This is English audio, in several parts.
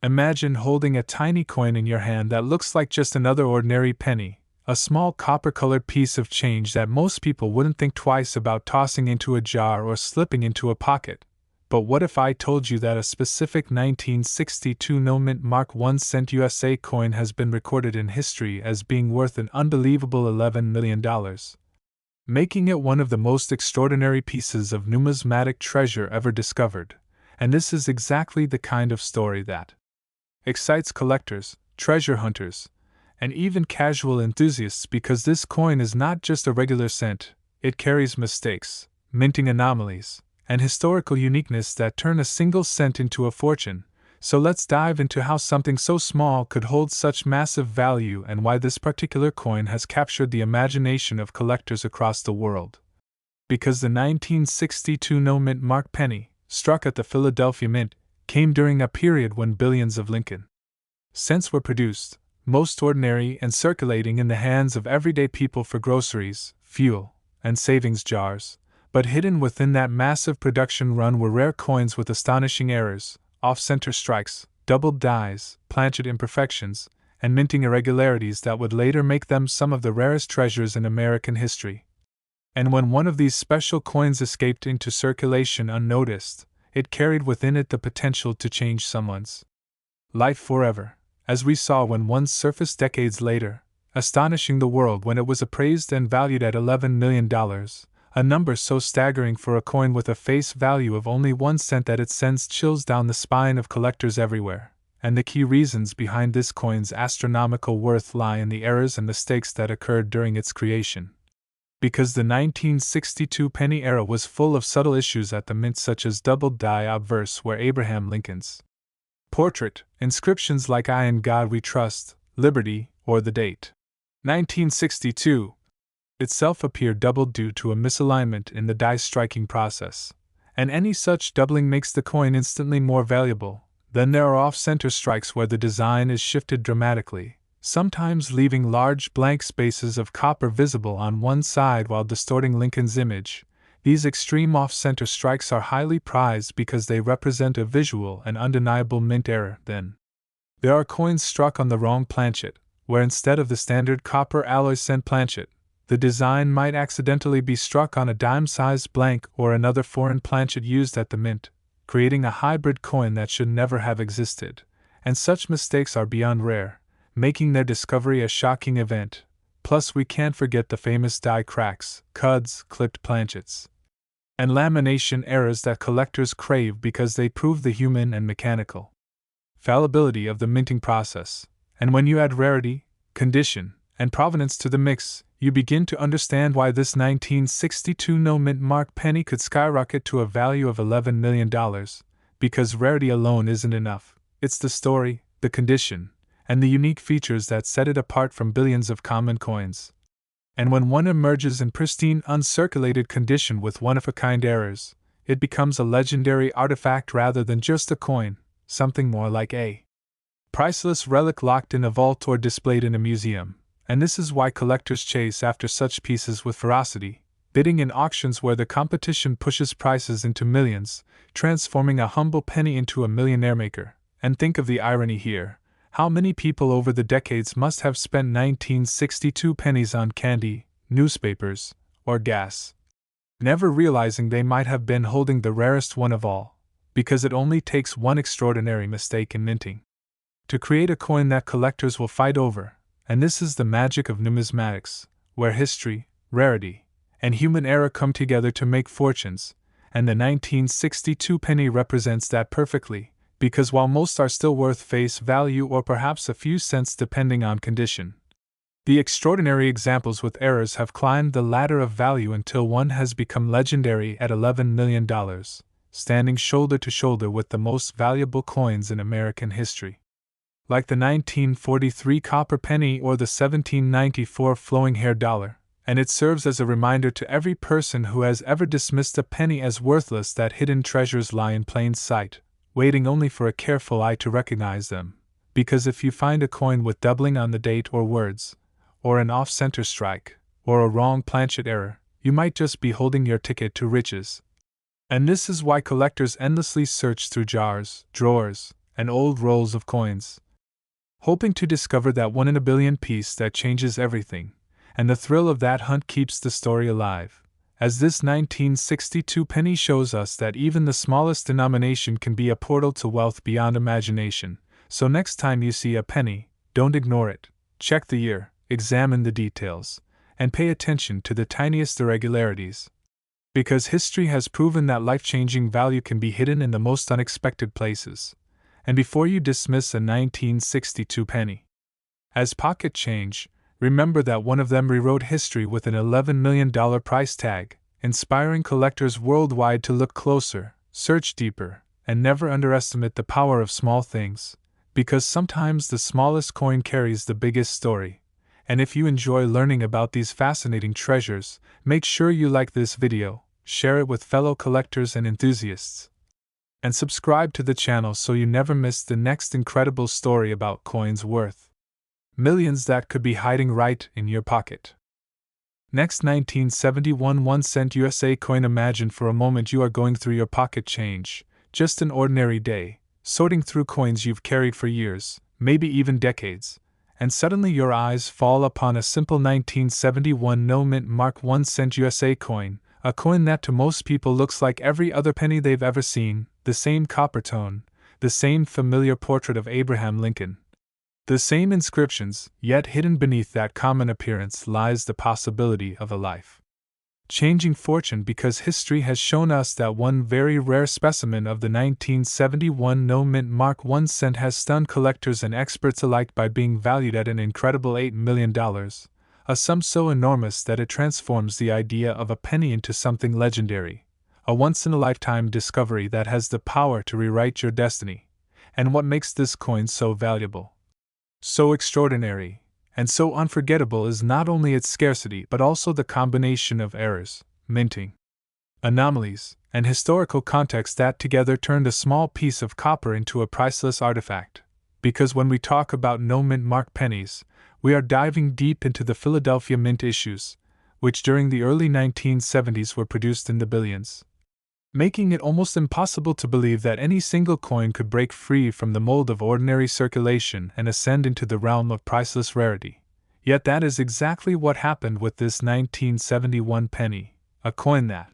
Imagine holding a tiny coin in your hand that looks like just another ordinary penny, a small copper-colored piece of change that most people wouldn't think twice about tossing into a jar or slipping into a pocket. But what if I told you that a specific 1962 no-mint Mark 1 cent USA coin has been recorded in history as being worth an unbelievable $11 million, making it one of the most extraordinary pieces of numismatic treasure ever discovered? And this is exactly the kind of story that excites collectors, treasure hunters, and even casual enthusiasts, because this coin is not just a regular cent, it carries mistakes, minting anomalies, and historical uniqueness that turn a single cent into a fortune. So let's dive into how something so small could hold such massive value and why this particular coin has captured the imagination of collectors across the world. Because the 1962 no-mint Mark penny, struck at the Philadelphia Mint, came during a period when billions of Lincoln cents were produced, most ordinary and circulating in the hands of everyday people for groceries, fuel, and savings jars. But hidden within that massive production run were rare coins with astonishing errors, off-center strikes, doubled dies, planchet imperfections, and minting irregularities that would later make them some of the rarest treasures in American history. And when one of these special coins escaped into circulation unnoticed, it carried within it the potential to change someone's life forever, as we saw when one surfaced decades later, astonishing the world when it was appraised and valued at $11 million, a number so staggering for a coin with a face value of only 1 cent that it sends chills down the spine of collectors everywhere. And the key reasons behind this coin's astronomical worth lie in the errors and mistakes that occurred during its creation. Because the 1962 penny era was full of subtle issues at the mint, such as doubled die obverse where Abraham Lincoln's portrait, inscriptions like "I in God we trust," "Liberty," or the date 1962 itself appear doubled due to a misalignment in the die striking process, and any such doubling makes the coin instantly more valuable. Then there are off-center strikes where the design is shifted dramatically, sometimes leaving large blank spaces of copper visible on one side while distorting Lincoln's image. These extreme off-center strikes are highly prized because they represent a visual and undeniable mint error. Then there are coins struck on the wrong planchet, where instead of the standard copper alloy cent planchet, the design might accidentally be struck on a dime-sized blank or another foreign planchet used at the mint, creating a hybrid coin that should never have existed. And such mistakes are beyond rare, making their discovery a shocking event. Plus, we can't forget the famous die cracks, cuds, clipped planchets, and lamination errors that collectors crave because they prove the human and mechanical fallibility of the minting process. And when you add rarity, condition, and provenance to the mix, you begin to understand why this 1962 no-mint Mark penny could skyrocket to a value of $11 million. Because rarity alone isn't enough. It's the story, the condition, and the unique features that set it apart from billions of common coins. And when one emerges in pristine, uncirculated condition with one-of-a-kind errors, it becomes a legendary artifact rather than just a coin, something more like a priceless relic locked in a vault or displayed in a museum. And this is why collectors chase after such pieces with ferocity, bidding in auctions where the competition pushes prices into millions, transforming a humble penny into a millionaire maker. And think of the irony here. How many people over the decades must have spent 1962 pennies on candy, newspapers, or gas, never realizing they might have been holding the rarest one of all, because it only takes one extraordinary mistake in minting to create a coin that collectors will fight over. And this is the magic of numismatics, where history, rarity, and human error come together to make fortunes, and the 1962 penny represents that perfectly, because while most are still worth face value or perhaps a few cents depending on condition, the extraordinary examples with errors have climbed the ladder of value until one has become legendary at $11 million, standing shoulder to shoulder with the most valuable coins in American history, like the 1943 copper penny or the 1794 flowing hair dollar. And it serves as a reminder to every person who has ever dismissed a penny as worthless that hidden treasures lie in plain sight, waiting only for a careful eye to recognize them. Because if you find a coin with doubling on the date or words, or an off-center strike, or a wrong planchet error, you might just be holding your ticket to riches. And this is why collectors endlessly search through jars, drawers, and old rolls of coins, hoping to discover that one in a billion piece that changes everything, and the thrill of that hunt keeps the story alive. As this 1962 penny shows us that even the smallest denomination can be a portal to wealth beyond imagination. So next time you see a penny, don't ignore it. Check the year, examine the details, and pay attention to the tiniest irregularities. Because history has proven that life-changing value can be hidden in the most unexpected places. And before you dismiss a 1962 penny as pocket change, remember that one of them rewrote history with an $11 million price tag, inspiring collectors worldwide to look closer, search deeper, and never underestimate the power of small things, because sometimes the smallest coin carries the biggest story. And if you enjoy learning about these fascinating treasures, make sure you like this video, share it with fellow collectors and enthusiasts, and subscribe to the channel so you never miss the next incredible story about coins worth millions that could be hiding right in your pocket. Next, 1971 1-cent USA coin. Imagine for a moment you are going through your pocket change, just an ordinary day, sorting through coins you've carried for years, maybe even decades, and suddenly your eyes fall upon a simple 1971 no-mint mark 1-cent USA coin, a coin that to most people looks like every other penny they've ever seen, the same copper tone, the same familiar portrait of Abraham Lincoln, the same inscriptions, yet hidden beneath that common appearance lies the possibility of a life-changing fortune, because history has shown us that one very rare specimen of the 1971 no-mint mark 1 cent has stunned collectors and experts alike by being valued at an incredible $8 million, a sum so enormous that it transforms the idea of a penny into something legendary, a once-in-a-lifetime discovery that has the power to rewrite your destiny. And what makes this coin so valuable, so extraordinary, and so unforgettable is not only its scarcity but also the combination of errors, minting anomalies, and historical context that together turned a small piece of copper into a priceless artifact. Because when we talk about no-mint mark pennies, we are diving deep into the Philadelphia Mint issues, which during the early 1970s were produced in the billions, making it almost impossible to believe that any single coin could break free from the mold of ordinary circulation and ascend into the realm of priceless rarity. Yet that is exactly what happened with this 1971 penny, a coin that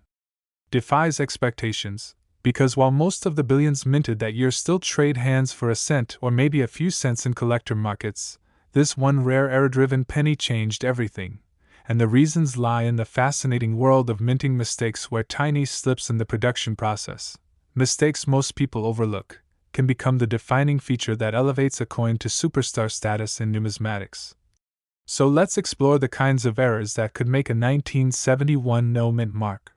defies expectations, because while most of the billions minted that year still trade hands for a cent or maybe a few cents in collector markets, this one rare error-driven penny changed everything. And the reasons lie in the fascinating world of minting mistakes, where tiny slips in the production process, mistakes most people overlook, can become the defining feature that elevates a coin to superstar status in numismatics. So let's explore the kinds of errors that could make a 1971 no-mint mark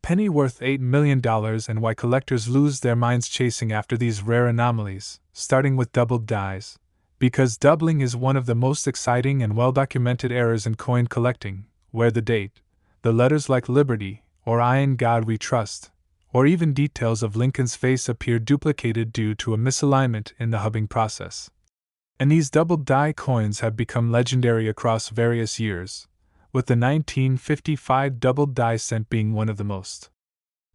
penny worth $8 million and why collectors lose their minds chasing after these rare anomalies, starting with doubled dies. Because doubling is one of the most exciting and well-documented errors in coin collecting, where the date, the letters like Liberty, or I in God We Trust, or even details of Lincoln's face appear duplicated due to a misalignment in the hubbing process. And these doubled die coins have become legendary across various years, with the 1955 doubled die cent being one of the most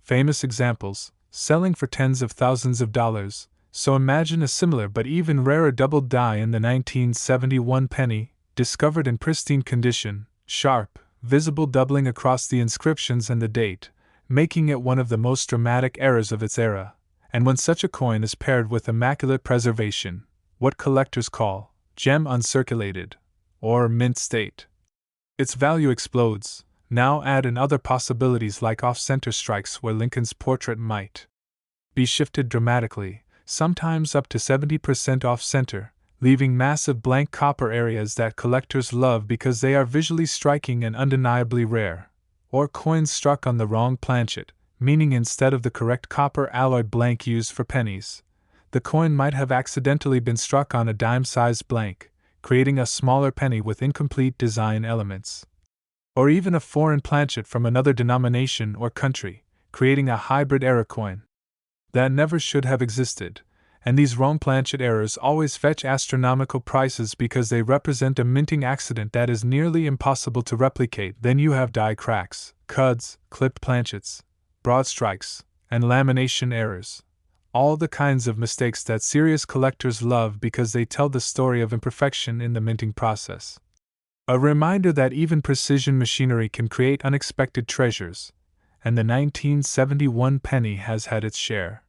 famous examples, selling for tens of thousands of dollars. So imagine a similar but even rarer doubled die in the 1971 penny, discovered in pristine condition, sharp, visible doubling across the inscriptions and the date, making it one of the most dramatic errors of its era. And when such a coin is paired with immaculate preservation, what collectors call gem uncirculated, or mint state, its value explodes. Now add in other possibilities like off-center strikes where Lincoln's portrait might be shifted dramatically, sometimes up to 70% off-center, leaving massive blank copper areas that collectors love because they are visually striking and undeniably rare. Or coins struck on the wrong planchet, meaning instead of the correct copper alloy blank used for pennies, the coin might have accidentally been struck on a dime-sized blank, creating a smaller penny with incomplete design elements. Or even a foreign planchet from another denomination or country, creating a hybrid error coin that never should have existed. And these wrong planchet errors always fetch astronomical prices because they represent a minting accident that is nearly impossible to replicate. Then you have die cracks, cuds, clipped planchets, broad strikes, and lamination errors, All the kinds of mistakes that serious collectors love because they tell the story of imperfection in the minting process. A reminder that even precision machinery can create unexpected treasures, and the 1971 penny has had its share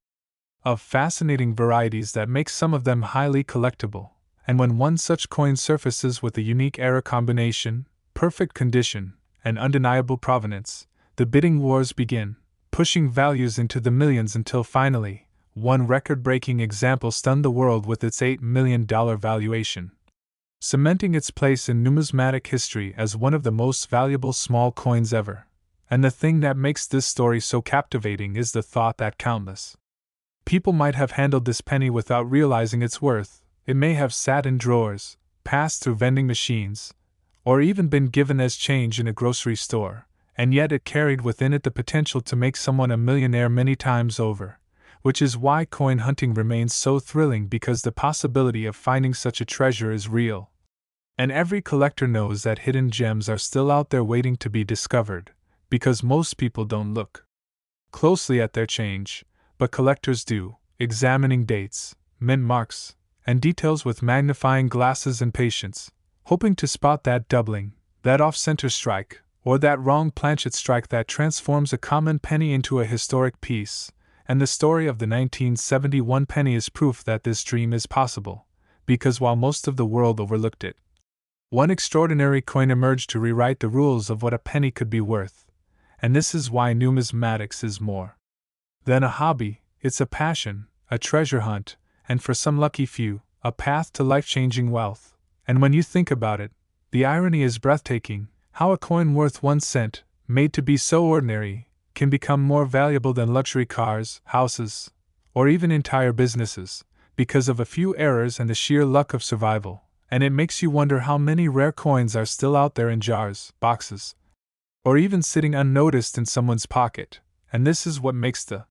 of fascinating varieties that make some of them highly collectible. And when one such coin surfaces with a unique error combination, perfect condition, and undeniable provenance, the bidding wars begin, pushing values into the millions until finally, one record-breaking example stunned the world with its $8 million valuation, cementing its place in numismatic history as one of the most valuable small coins ever. And the thing that makes this story so captivating is the thought that countless people might have handled this penny without realizing its worth. It may have sat in drawers, passed through vending machines, or even been given as change in a grocery store, and yet it carried within it the potential to make someone a millionaire many times over, which is why coin hunting remains so thrilling, because the possibility of finding such a treasure is real. And every collector knows that hidden gems are still out there waiting to be discovered, because most people don't look closely at their change, but collectors do, examining dates, mint marks, and details with magnifying glasses and patience, hoping to spot that doubling, that off-center strike, or that wrong planchet strike that transforms a common penny into a historic piece. And the story of the 1971 penny is proof that this dream is possible, because while most of the world overlooked it, one extraordinary coin emerged to rewrite the rules of what a penny could be worth. And this is why numismatics is more than a hobby. It's a passion, a treasure hunt, and for some lucky few, a path to life-changing wealth. And when you think about it, the irony is breathtaking, how a coin worth 1 cent, made to be so ordinary, can become more valuable than luxury cars, houses, or even entire businesses, because of a few errors and the sheer luck of survival. And it makes you wonder how many rare coins are still out there in jars, boxes, or even sitting unnoticed in someone's pocket. And this is what makes the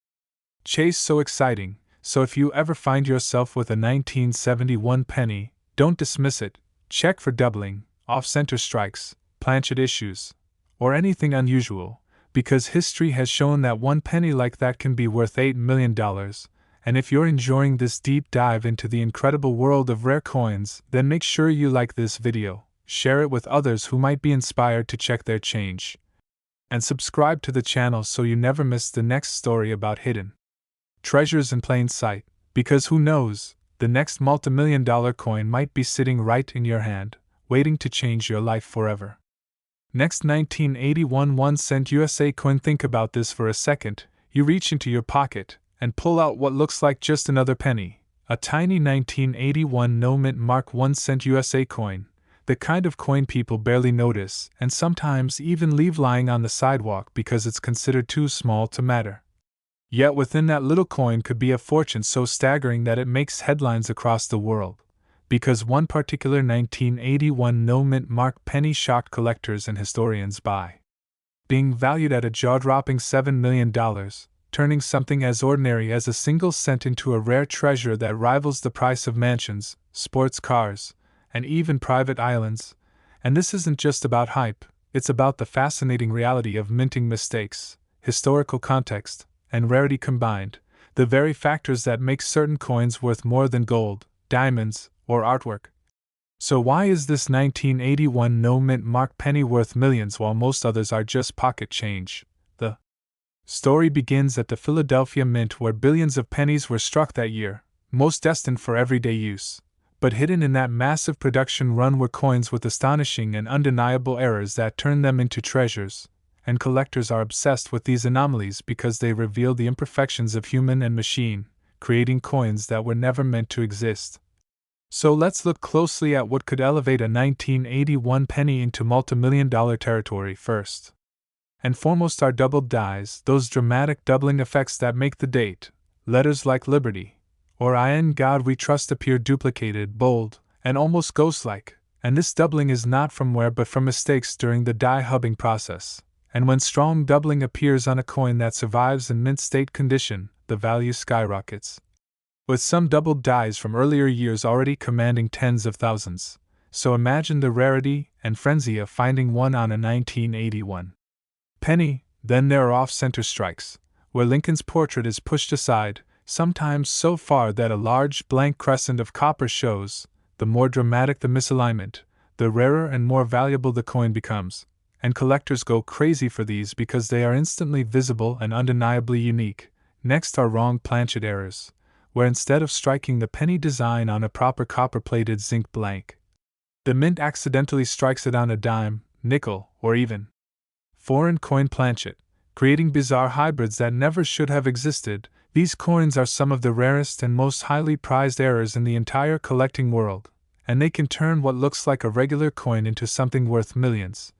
chase so exciting. So if you ever find yourself with a 1971 penny, don't dismiss it. Check for doubling, off-center strikes, planchet issues, or anything unusual, because history has shown that one penny like that can be worth $8 million. And if you're enjoying this deep dive into the incredible world of rare coins, then make sure you like this video, share it with others who might be inspired to check their change, and subscribe to the channel so you never miss the next story about hidden treasures in plain sight, because who knows, the next multi-million-dollar coin might be sitting right in your hand, waiting to change your life forever. Next 1981 1-cent USA coin. Think about this for a second. You reach into your pocket and pull out what looks like just another penny, a tiny 1981 no-mint mark 1-cent USA coin, the kind of coin people barely notice and sometimes even leave lying on the sidewalk because it's considered too small to matter. Yet within that little coin could be a fortune so staggering that it makes headlines across the world, because one particular 1981 no-mint mark penny shocked collectors and historians by being valued at a jaw-dropping $7 million, turning something as ordinary as a single cent into a rare treasure that rivals the price of mansions, sports cars, and even private islands. And this isn't just about hype, it's about the fascinating reality of minting mistakes, historical context, and rarity combined, the very factors that make certain coins worth more than gold, diamonds, or artwork. So why is this 1981 no-mint mark penny worth millions while most others are just pocket change? The story begins at the Philadelphia Mint, where billions of pennies were struck that year, most destined for everyday use. But hidden in that massive production run were coins with astonishing and undeniable errors that turned them into treasures, and collectors are obsessed with these anomalies because they reveal the imperfections of human and machine, creating coins that were never meant to exist. So let's look closely at what could elevate a 1981 penny into multi-million-dollar territory. First and foremost are doubled dies, those dramatic doubling effects that make the date, letters like Liberty, or In God We Trust appear duplicated, bold, and almost ghost-like. And this doubling is not from wear but from mistakes during the die hubbing process. And when strong doubling appears on a coin that survives in mint state condition, the value skyrockets, with some doubled dies from earlier years already commanding tens of thousands. So imagine the rarity and frenzy of finding one on a 1981 penny. Then there are off-center strikes, where Lincoln's portrait is pushed aside, sometimes so far that a large blank crescent of copper shows. The more dramatic the misalignment, the rarer and more valuable the coin becomes, and collectors go crazy for these because they are instantly visible and undeniably unique. Next are wrong planchet errors, where instead of striking the penny design on a proper copper-plated zinc blank, the mint accidentally strikes it on a dime, nickel, or even foreign coin planchet, creating bizarre hybrids that never should have existed. These coins are some of the rarest and most highly prized errors in the entire collecting world, and they can turn what looks like a regular coin into something worth millions.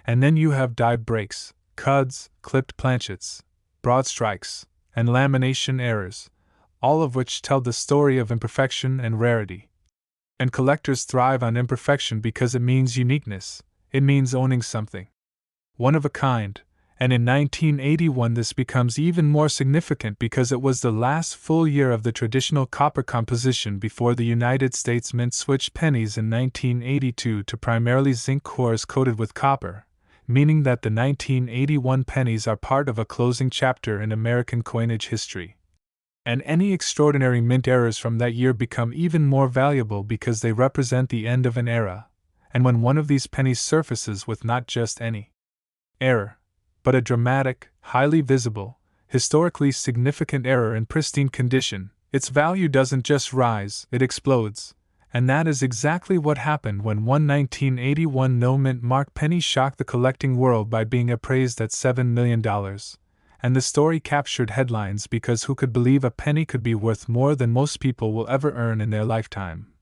And then you have die breaks, cuds, clipped planchets, broad strikes, and lamination errors, all of which tell the story of imperfection and rarity. And collectors thrive on imperfection because it means uniqueness, it means owning something one of a kind, and in 1981 this becomes even more significant because it was the last full year of the traditional copper composition before the United States Mint switched pennies in 1982 to primarily zinc cores coated with copper, meaning that the 1981 pennies are part of a closing chapter in American coinage history. And any extraordinary mint errors from that year become even more valuable because they represent the end of an era, and when one of these pennies surfaces with not just any error, but a dramatic, highly visible, historically significant error in pristine condition, its value doesn't just rise, it explodes. And that is exactly what happened when one 1981 no-mint mark penny shocked the collecting world by being appraised at $7 million. And the story captured headlines because who could believe a penny could be worth more than most people will ever earn in their lifetime?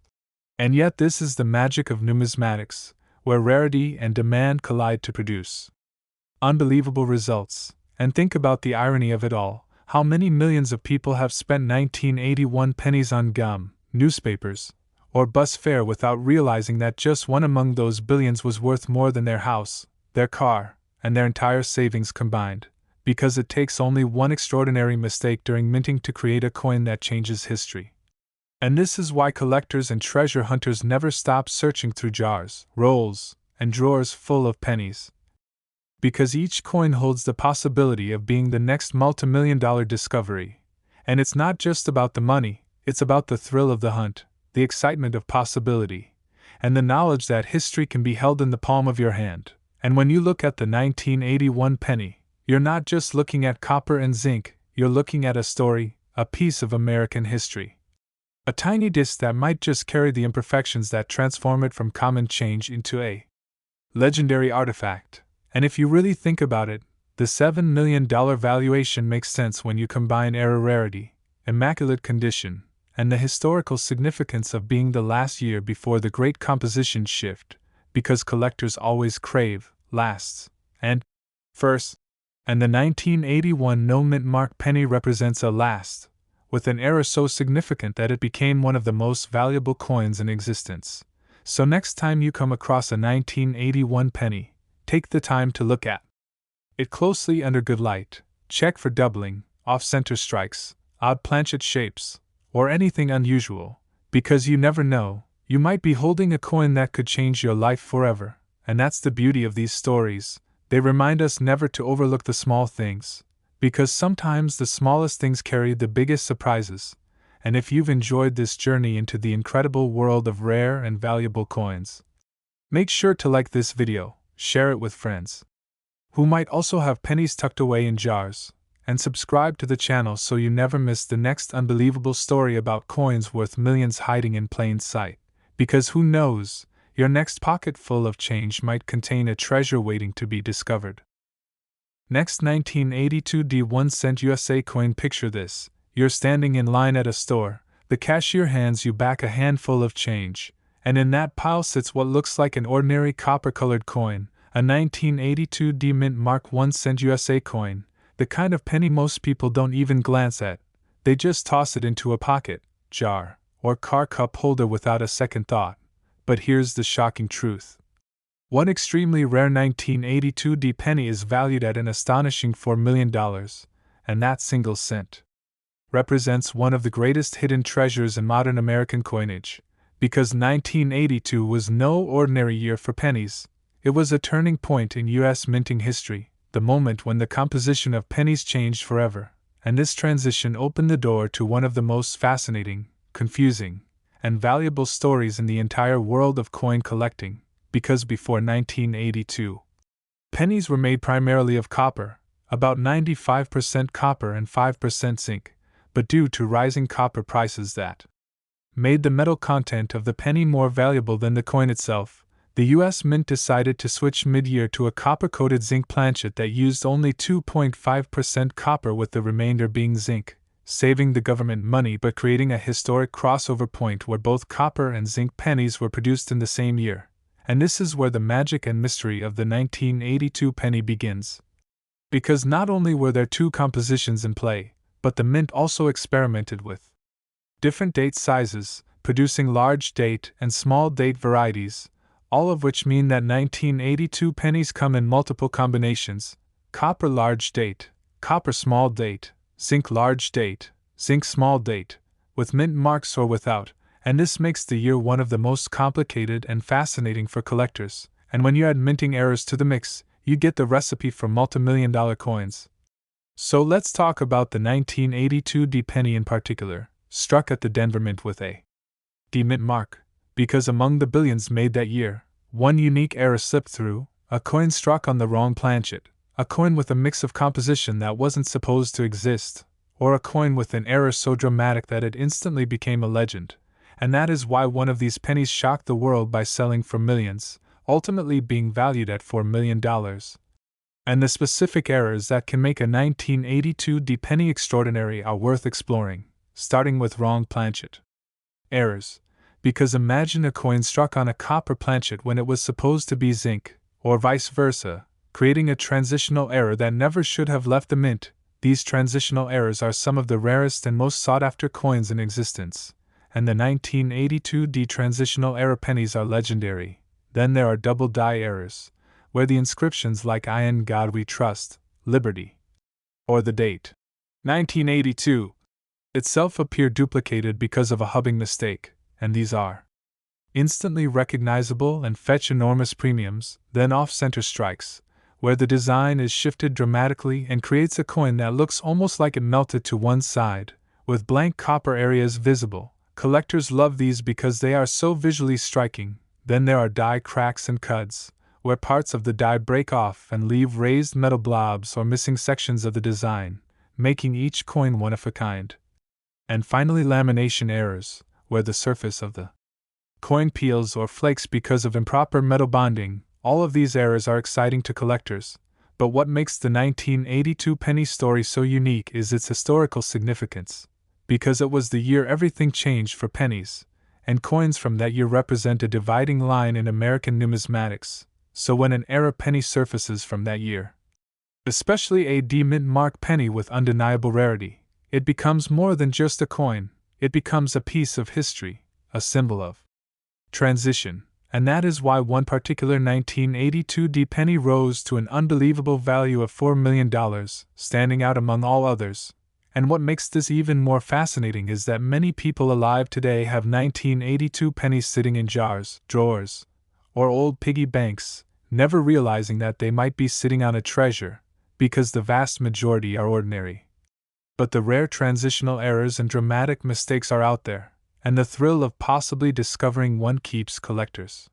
And yet this is the magic of numismatics, where rarity and demand collide to produce unbelievable results. And think about the irony of it all. How many millions of people have spent 1981 pennies on gum, newspapers, or bus fare without realizing that just one among those billions was worth more than their house, their car, and their entire savings combined, because it takes only one extraordinary mistake during minting to create a coin that changes history. And this is why collectors and treasure hunters never stop searching through jars, rolls, and drawers full of pennies. Because each coin holds the possibility of being the next multimillion-dollar discovery. And it's not just about the money, it's about the thrill of the hunt, the excitement of possibility, and the knowledge that history can be held in the palm of your hand. And when you look at the 1981 penny, you're not just looking at copper and zinc, you're looking at a story, a piece of American history. A tiny disc that might just carry the imperfections that transform it from common change into a legendary artifact. And if you really think about it, the $7 million valuation makes sense when you combine error rarity, immaculate condition, and the historical significance of being the last year before the great composition shift, because collectors always crave lasts and first. And the 1981 no-mint mark penny represents a last, with an error so significant that it became one of the most valuable coins in existence. So next time you come across a 1981 penny, take the time to look at it closely under good light, check for doubling, off-center strikes, odd planchet shapes, or anything unusual, because you never know, you might be holding a coin that could change your life forever. And that's the beauty of these stories, they remind us never to overlook the small things, because sometimes the smallest things carry the biggest surprises. And if you've enjoyed this journey into the incredible world of rare and valuable coins, make sure to like this video, share it with friends who might also have pennies tucked away in jars, and subscribe to the channel so you never miss the next unbelievable story about coins worth millions hiding in plain sight. Because who knows, your next pocket full of change might contain a treasure waiting to be discovered. Next 1982 D1 cent USA coin. Picture this, you're standing in line at a store, the cashier hands you back a handful of change, and in that pile sits what looks like an ordinary copper-colored coin, a 1982 D Mint Mark 1 cent USA coin, the kind of penny most people don't even glance at, they just toss it into a pocket, jar, or car cup holder without a second thought. But here's the shocking truth. One extremely rare 1982 D penny is valued at an astonishing $4 million, and that single cent represents one of the greatest hidden treasures in modern American coinage. Because 1982 was no ordinary year for pennies, it was a turning point in U.S. minting history, the moment when the composition of pennies changed forever, and this transition opened the door to one of the most fascinating, confusing, and valuable stories in the entire world of coin collecting, because before 1982, pennies were made primarily of copper, about 95% copper and 5% zinc, but due to rising copper prices that made the metal content of the penny more valuable than the coin itself, the U.S. Mint decided to switch mid-year to a copper-coated zinc planchet that used only 2.5% copper with the remainder being zinc, saving the government money but creating a historic crossover point where both copper and zinc pennies were produced in the same year. And this is where the magic and mystery of the 1982 penny begins. Because not only were there two compositions in play, but the Mint also experimented with different date sizes, producing large date and small date varieties, all of which mean that 1982 pennies come in multiple combinations: copper large date, copper small date, zinc large date, zinc small date, with mint marks or without, and this makes the year one of the most complicated and fascinating for collectors. And when you add minting errors to the mix, you get the recipe for multimillion-dollar coins. So let's talk about the 1982 D penny in particular, struck at the Denver Mint with a D mint mark, because among the billions made that year, one unique error slipped through: a coin struck on the wrong planchet, a coin with a mix of composition that wasn't supposed to exist, or a coin with an error so dramatic that it instantly became a legend. And that is why one of these pennies shocked the world by selling for millions, ultimately being valued at $4 million. And the specific errors that can make a 1982 D penny extraordinary are worth exploring, starting with wrong planchet errors. Because imagine a coin struck on a copper planchet when it was supposed to be zinc, or vice versa, creating a transitional error that never should have left the mint. These transitional errors are some of the rarest and most sought-after coins in existence, and the 1982 D transitional error pennies are legendary. Then there are double die errors, where the inscriptions like "I in God we trust," "Liberty," or the date 1982 itself appear duplicated because of a hubbing mistake, and these are instantly recognizable and fetch enormous premiums. Then off-center strikes, where the design is shifted dramatically and creates a coin that looks almost like it melted to one side, with blank copper areas visible. Collectors love these because they are so visually striking. Then there are die cracks and cuds, where parts of the die break off and leave raised metal blobs or missing sections of the design, making each coin one of a kind. And finally, lamination errors, where the surface of the coin peels or flakes because of improper metal bonding. All of these errors are exciting to collectors, but what makes the 1982 penny story so unique is its historical significance, because it was the year everything changed for pennies, and coins from that year represent a dividing line in American numismatics. So when an error penny surfaces from that year, especially a D mint mark penny with undeniable rarity, it becomes more than just a coin. It becomes a piece of history, a symbol of transition, and that is why one particular 1982 D penny rose to an unbelievable value of $4 million, standing out among all others. And what makes this even more fascinating is that many people alive today have 1982 pennies sitting in jars, drawers, or old piggy banks, never realizing that they might be sitting on a treasure, because the vast majority are ordinary. But the rare transitional errors and dramatic mistakes are out there, and the thrill of possibly discovering one keeps collectors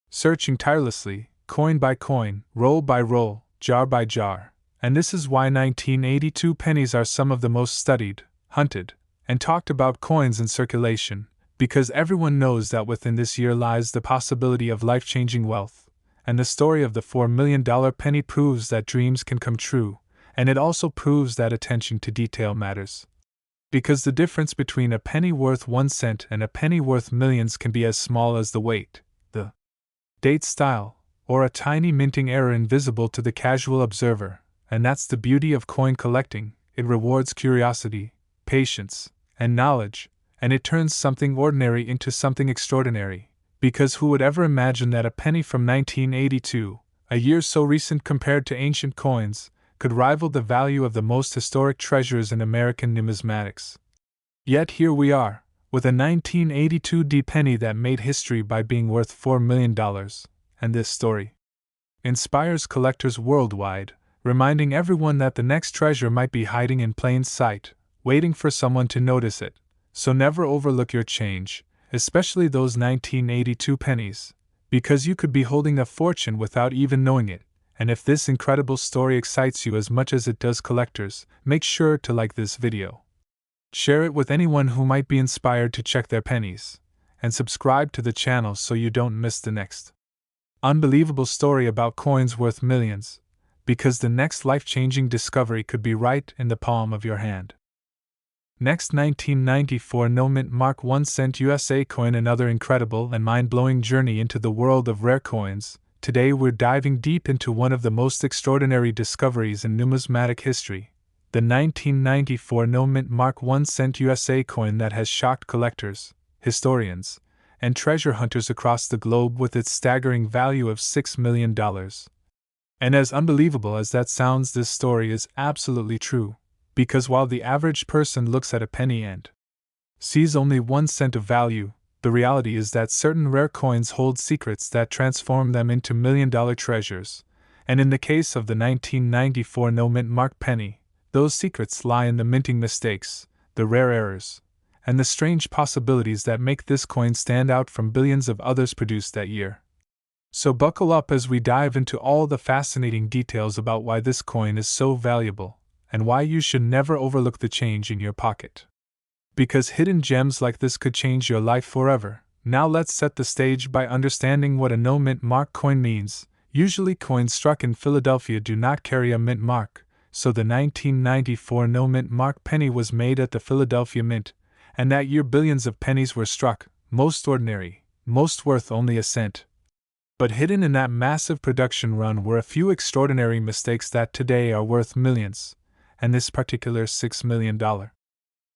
searching tirelessly, coin by coin, roll by roll, jar by jar. And this is why 1982 pennies are some of the most studied, hunted, and talked about coins in circulation, because everyone knows that within this year lies the possibility of life-changing wealth. And the story of the $4 million penny proves that dreams can come true, and it also proves that attention to detail matters. Because the difference between a penny worth 1 cent and a penny worth millions can be as small as the weight, the date style, or a tiny minting error invisible to the casual observer. And that's the beauty of coin collecting. It rewards curiosity, patience, and knowledge, and it turns something ordinary into something extraordinary. Because who would ever imagine that a penny from 1982, a year so recent compared to ancient coins, could rival the value of the most historic treasures in American numismatics? Yet here we are, with a 1982 D penny that made history by being worth $4 million, and this story inspires collectors worldwide, reminding everyone that the next treasure might be hiding in plain sight, waiting for someone to notice it. So never overlook your change, especially those 1982 pennies, because you could be holding a fortune without even knowing it. And if this incredible story excites you as much as it does collectors, make sure to like this video. Share it with anyone who might be inspired to check their pennies, and subscribe to the channel so you don't miss the next unbelievable story about coins worth millions, because the next life-changing discovery could be right in the palm of your hand. Next, 1994 no mint mark 1 cent USA coin, another incredible and mind-blowing journey into the world of rare coins. Today we're diving deep into one of the most extraordinary discoveries in numismatic history, the 1994 no mint mark 1 cent USA coin that has shocked collectors, historians, and treasure hunters across the globe with its staggering value of $6 million. And as unbelievable as that sounds, this story is absolutely true, because while the average person looks at a penny and sees only 1 cent of value, the reality is that certain rare coins hold secrets that transform them into million-dollar treasures. And in the case of the 1994 no mint mark penny, those secrets lie in the minting mistakes, the rare errors, and the strange possibilities that make this coin stand out from billions of others produced that year. So buckle up as we dive into all the fascinating details about why this coin is so valuable, and why you should never overlook the change in your pocket. Because hidden gems like this could change your life forever. Now let's set the stage by understanding what a no mint mark coin means. Usually coins struck in Philadelphia do not carry a mint mark, so the 1994 no mint mark penny was made at the Philadelphia Mint, and that year billions of pennies were struck, most ordinary, most worth only a cent. But hidden in that massive production run were a few extraordinary mistakes that today are worth millions, and this particular $6 million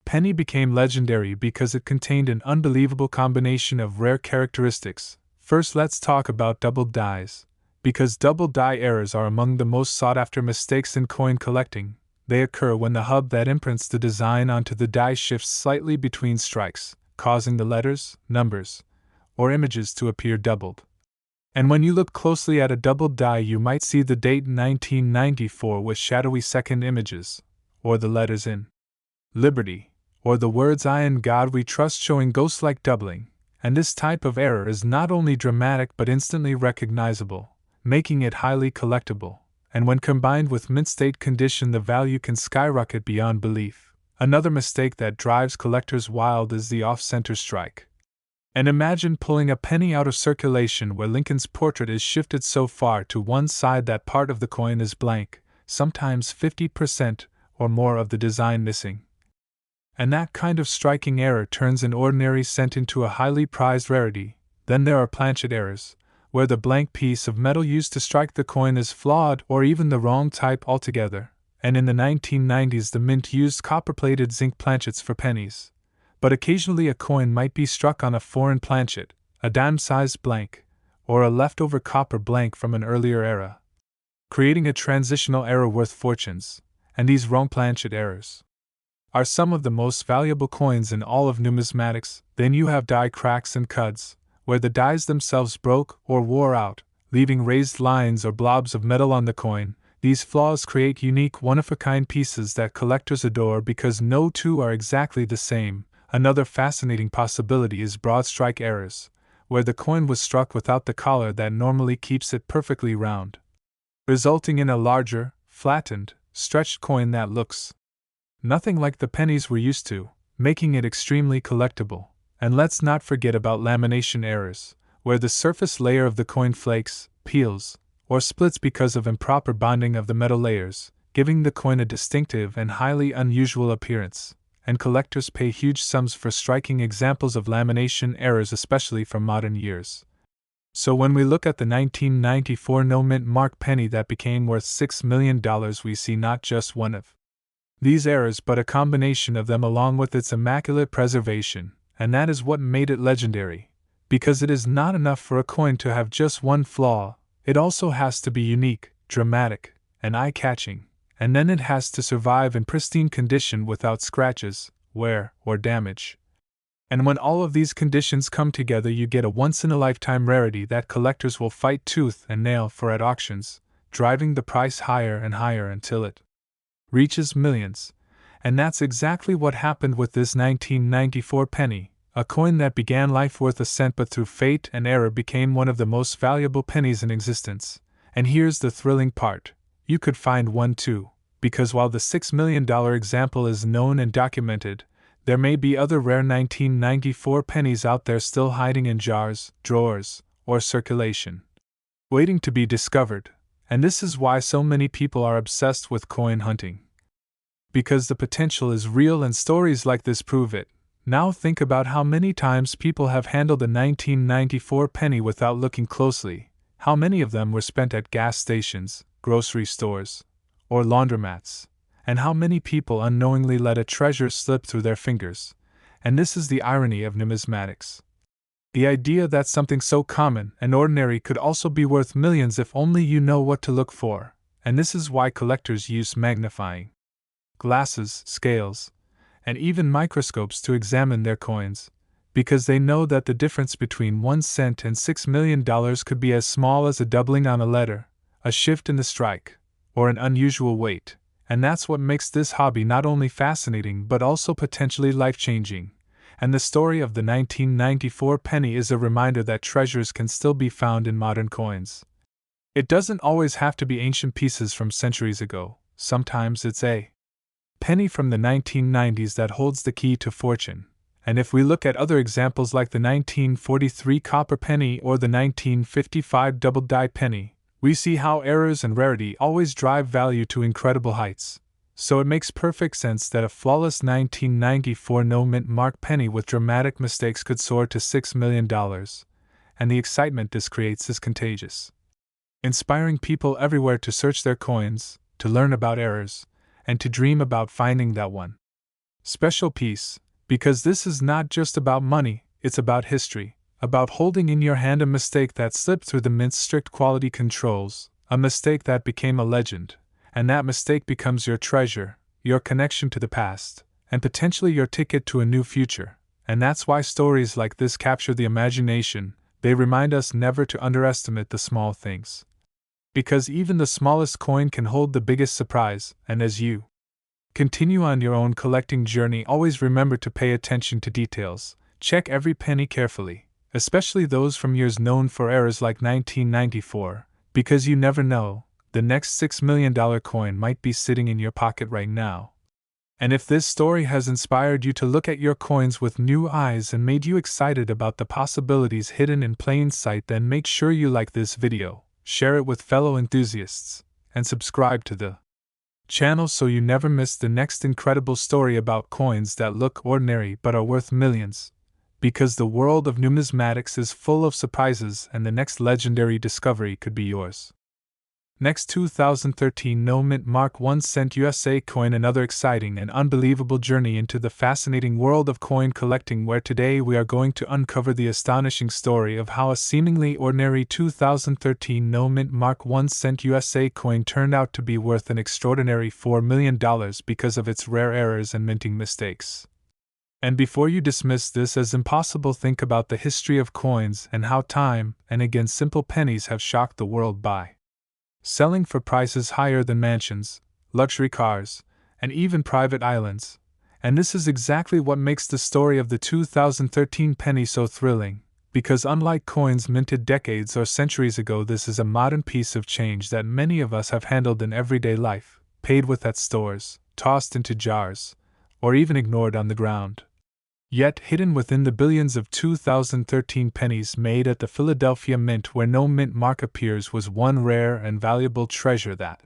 penny became legendary because it contained an unbelievable combination of rare characteristics. First, let's talk about double dies, because double die errors are among the most sought-after mistakes in coin collecting. They occur when the hub that imprints the design onto the die shifts slightly between strikes, causing the letters, numbers, or images to appear doubled. And when you look closely at a doubled die, you might see the date 1994 with shadowy second images, or the letters in Liberty, or the words I in God we trust showing ghost-like doubling. And this type of error is not only dramatic but instantly recognizable, making it highly collectible. And when combined with mint state condition, the value can skyrocket beyond belief. Another mistake that drives collectors wild is the off-center strike. And imagine pulling a penny out of circulation where Lincoln's portrait is shifted so far to one side that part of the coin is blank, sometimes 50% or more of the design missing. And that kind of striking error turns an ordinary cent into a highly prized rarity. Then there are planchet errors, where the blank piece of metal used to strike the coin is flawed or even the wrong type altogether. And in the 1990s the mint used copper-plated zinc planchets for pennies. But occasionally a coin might be struck on a foreign planchet, a dime-sized blank, or a leftover copper blank from an earlier era, creating a transitional error worth fortunes. And these wrong planchet errors are some of the most valuable coins in all of numismatics. Then you have die cracks and cuds, where the dies themselves broke or wore out, leaving raised lines or blobs of metal on the coin. These flaws create unique one-of-a-kind pieces that collectors adore because no two are exactly the same. Another fascinating possibility is broad strike errors, where the coin was struck without the collar that normally keeps it perfectly round, resulting in a larger, flattened, stretched coin that looks nothing like the pennies we're used to, making it extremely collectible. And let's not forget about lamination errors, where the surface layer of the coin flakes, peels, or splits because of improper bonding of the metal layers, giving the coin a distinctive and highly unusual appearance. And collectors pay huge sums for striking examples of lamination errors, especially from modern years. So when we look at the 1994 no mint mark penny that became worth $6 million, we see not just one of these errors but a combination of them along with its immaculate preservation. And that is what made it legendary. Because it is not enough for a coin to have just one flaw, it also has to be unique, dramatic, and eye-catching. And then it has to survive in pristine condition without scratches, wear, or damage. And when all of these conditions come together, you get a once-in-a-lifetime rarity that collectors will fight tooth and nail for at auctions, driving the price higher and higher until it reaches millions. And that's exactly what happened with this 1994 penny, a coin that began life worth a cent but through fate and error became one of the most valuable pennies in existence. And here's the thrilling part: you could find one too, because while the $6 million example is known and documented, there may be other rare 1994 pennies out there still hiding in jars, drawers, or circulation, waiting to be discovered. And this is why so many people are obsessed with coin hunting. Because the potential is real and stories like this prove it. Now think about how many times people have handled a 1994 penny without looking closely. How many of them were spent at gas stations, grocery stores, or laundromats, and how many people unknowingly let a treasure slip through their fingers. And this is the irony of numismatics. The idea that something so common and ordinary could also be worth millions if only you know what to look for. And this is why collectors use magnifying glasses, scales, and even microscopes to examine their coins, because they know that the difference between 1 cent and $6 million could be as small as a doubling on a letter, a shift in the strike, or an unusual weight. And that's what makes this hobby not only fascinating but also potentially life-changing. And the story of the 1994 penny is a reminder that treasures can still be found in modern coins. It doesn't always have to be ancient pieces from centuries ago. Sometimes it's a penny from the 1990s that holds the key to fortune. And if we look at other examples like the 1943 copper penny or the 1955 double-die penny, we see how errors and rarity always drive value to incredible heights. So it makes perfect sense that a flawless 1994 no-mint mark penny with dramatic mistakes could soar to $6 million. And the excitement this creates is contagious, inspiring people everywhere to search their coins, to learn about errors, and to dream about finding that one special piece. Because this is not just about money, it's about history, about holding in your hand a mistake that slipped through the mint's strict quality controls, a mistake that became a legend, and that mistake becomes your treasure, your connection to the past, and potentially your ticket to a new future. And that's why stories like this capture the imagination. They remind us never to underestimate the small things. Because even the smallest coin can hold the biggest surprise, and as you continue on your own collecting journey, always remember to pay attention to details. Check every penny carefully, especially those from years known for errors like 1994, because you never know, the next $6 million coin might be sitting in your pocket right now. And if this story has inspired you to look at your coins with new eyes and made you excited about the possibilities hidden in plain sight, then make sure you like this video, share it with fellow enthusiasts, and subscribe to the channel so you never miss the next incredible story about coins that look ordinary but are worth millions. Because the world of numismatics is full of surprises and the next legendary discovery could be yours. Next, 2013 no-mint mark 1 cent USA coin, another exciting and unbelievable journey into the fascinating world of coin collecting, where today we are going to uncover the astonishing story of how a seemingly ordinary 2013 no-mint mark 1 cent USA coin turned out to be worth an extraordinary $4 million because of its rare errors and minting mistakes. And before you dismiss this as impossible, think about the history of coins and how time and again simple pennies have shocked the world by selling for prices higher than mansions, luxury cars, and even private islands. And this is exactly what makes the story of the 2013 penny so thrilling, because unlike coins minted decades or centuries ago, this is a modern piece of change that many of us have handled in everyday life, paid with at stores, tossed into jars, or even ignored on the ground. Yet hidden within the billions of 2013 pennies made at the Philadelphia Mint, where no mint mark appears, was one rare and valuable treasure that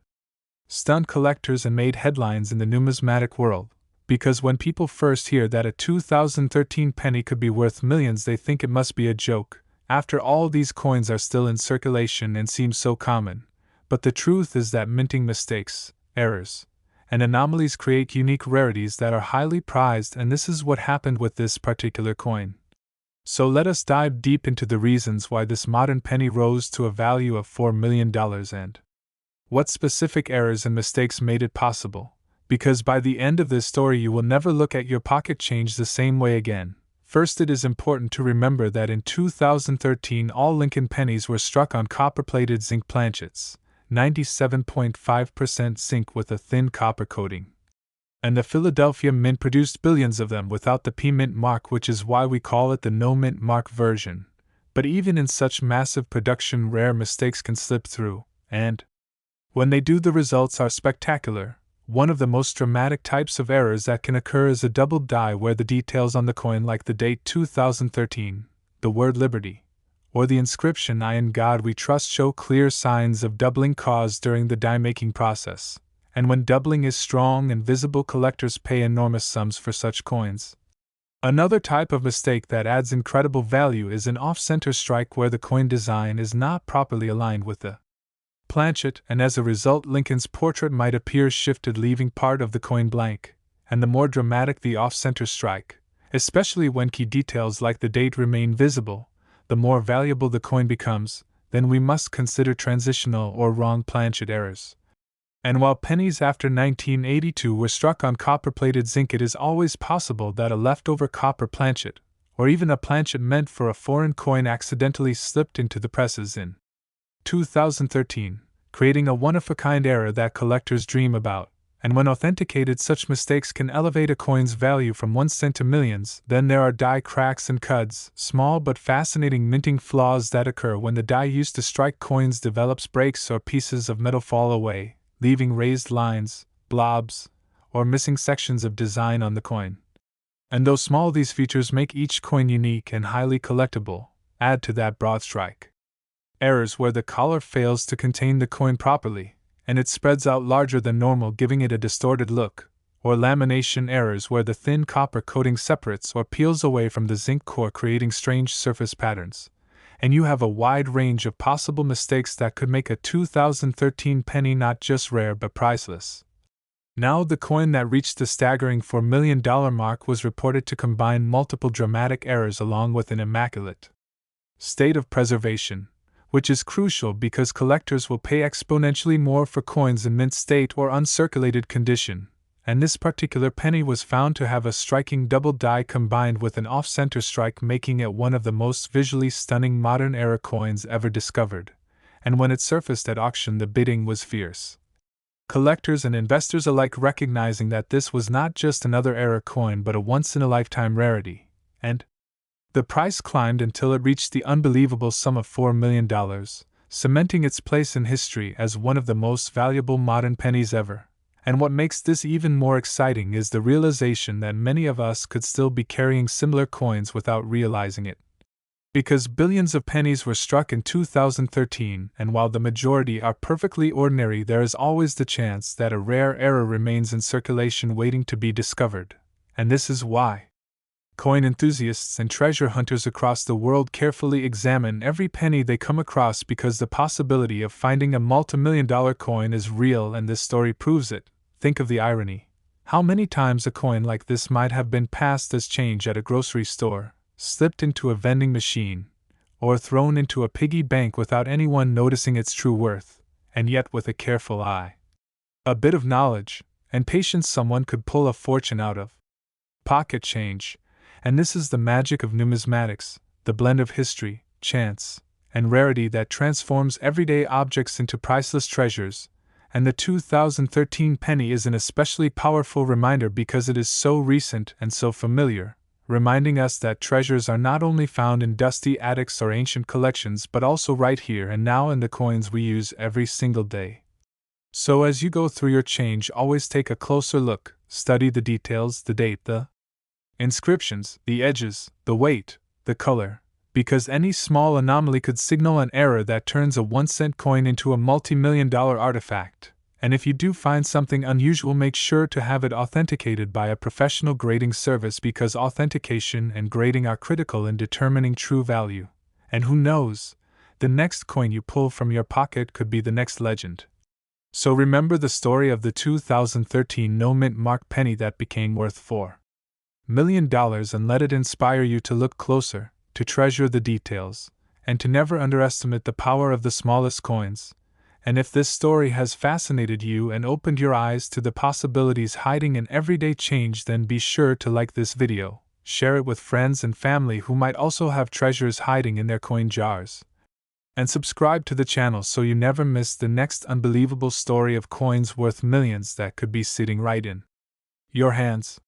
stunned collectors and made headlines in the numismatic world. Because when people first hear that a 2013 penny could be worth millions, they think it must be a joke. After all, these coins are still in circulation and seem so common. But the truth is that minting mistakes, errors, and anomalies create unique rarities that are highly prized, and this is what happened with this particular coin. So let us dive deep into the reasons why this modern penny rose to a value of $4 million and what specific errors and mistakes made it possible. Because by the end of this story, you will never look at your pocket change the same way again. First, it is important to remember that in 2013 all Lincoln pennies were struck on copper-plated zinc planchets. 97.5% zinc with a thin copper coating. And the Philadelphia Mint produced billions of them without the P-Mint mark, which is why we call it the no-mint mark version. But even in such massive production, rare mistakes can slip through, and when they do, the results are spectacular. One of the most dramatic types of errors that can occur is a double die, where the details on the coin, like the date 2013, the word liberty, or the inscription "I in God we trust," show clear signs of doubling caused during the die-making process. And when doubling is strong and visible, collectors pay enormous sums for such coins. Another type of mistake that adds incredible value is an off-center strike, where the coin design is not properly aligned with the planchet, and as a result Lincoln's portrait might appear shifted, leaving part of the coin blank. And the more dramatic the off-center strike, especially when key details like the date remain visible, the more valuable the coin becomes. Then we must consider transitional or wrong planchet errors. And while pennies after 1982 were struck on copper-plated zinc, it is always possible that a leftover copper planchet, or even a planchet meant for a foreign coin, accidentally slipped into the presses in 2013, creating a one-of-a-kind error that collectors dream about. And when authenticated, such mistakes can elevate a coin's value from 1 cent to millions. Then there are die cracks and cuds, small but fascinating minting flaws that occur when the die used to strike coins develops breaks, or pieces of metal fall away, leaving raised lines, blobs, or missing sections of design on the coin. And though small, these features make each coin unique and highly collectible. Add to that broad strike errors where the collar fails to contain the coin properly, and it spreads out larger than normal, giving it a distorted look, or lamination errors where the thin copper coating separates or peels away from the zinc core, creating strange surface patterns. And you have a wide range of possible mistakes that could make a 2013 penny not just rare but priceless. Now, the coin that reached the staggering $4 million mark was reported to combine multiple dramatic errors along with an immaculate state of preservation, which is crucial because collectors will pay exponentially more for coins in mint state or uncirculated condition. And this particular penny was found to have a striking double die combined with an off-center strike, making it one of the most visually stunning modern-era coins ever discovered. And when it surfaced at auction, the bidding was fierce. Collectors and investors alike recognizing that this was not just another era coin but a once-in-a-lifetime rarity. And the price climbed until it reached the unbelievable sum of $4 million, cementing its place in history as one of the most valuable modern pennies ever. And what makes this even more exciting is the realization that many of us could still be carrying similar coins without realizing it. Because billions of pennies were struck in 2013, and while the majority are perfectly ordinary, there is always the chance that a rare error remains in circulation waiting to be discovered. And this is why coin enthusiasts and treasure hunters across the world carefully examine every penny they come across, because the possibility of finding a multi-million-dollar coin is real, and this story proves it. Think of the irony. How many times a coin like this might have been passed as change at a grocery store, slipped into a vending machine, or thrown into a piggy bank without anyone noticing its true worth, and yet with a careful eye, a bit of knowledge, and patience, someone could pull a fortune out of pocket change. And this is the magic of numismatics, the blend of history, chance, and rarity that transforms everyday objects into priceless treasures. And the 2013 penny is an especially powerful reminder because it is so recent and so familiar, reminding us that treasures are not only found in dusty attics or ancient collections but also right here and now in the coins we use every single day. So as you go through your change, always take a closer look, study the details, the date, the inscriptions, the edges, the weight, the color, because any small anomaly could signal an error that turns a 1-cent coin into a multi-million-dollar artifact. And if you do find something unusual, make sure to have it authenticated by a professional grading service, because authentication and grading are critical in determining true value. And who knows, the next coin you pull from your pocket could be the next legend. So remember the story of the 2013 no-mint mark penny that became worth $4 million, and let it inspire you to look closer, to treasure the details, and to never underestimate the power of the smallest coins. And if this story has fascinated you and opened your eyes to the possibilities hiding in everyday change, then be sure to like this video, share it with friends and family who might also have treasures hiding in their coin jars. And subscribe to the channel so you never miss the next unbelievable story of coins worth millions that could be sitting right in your hands.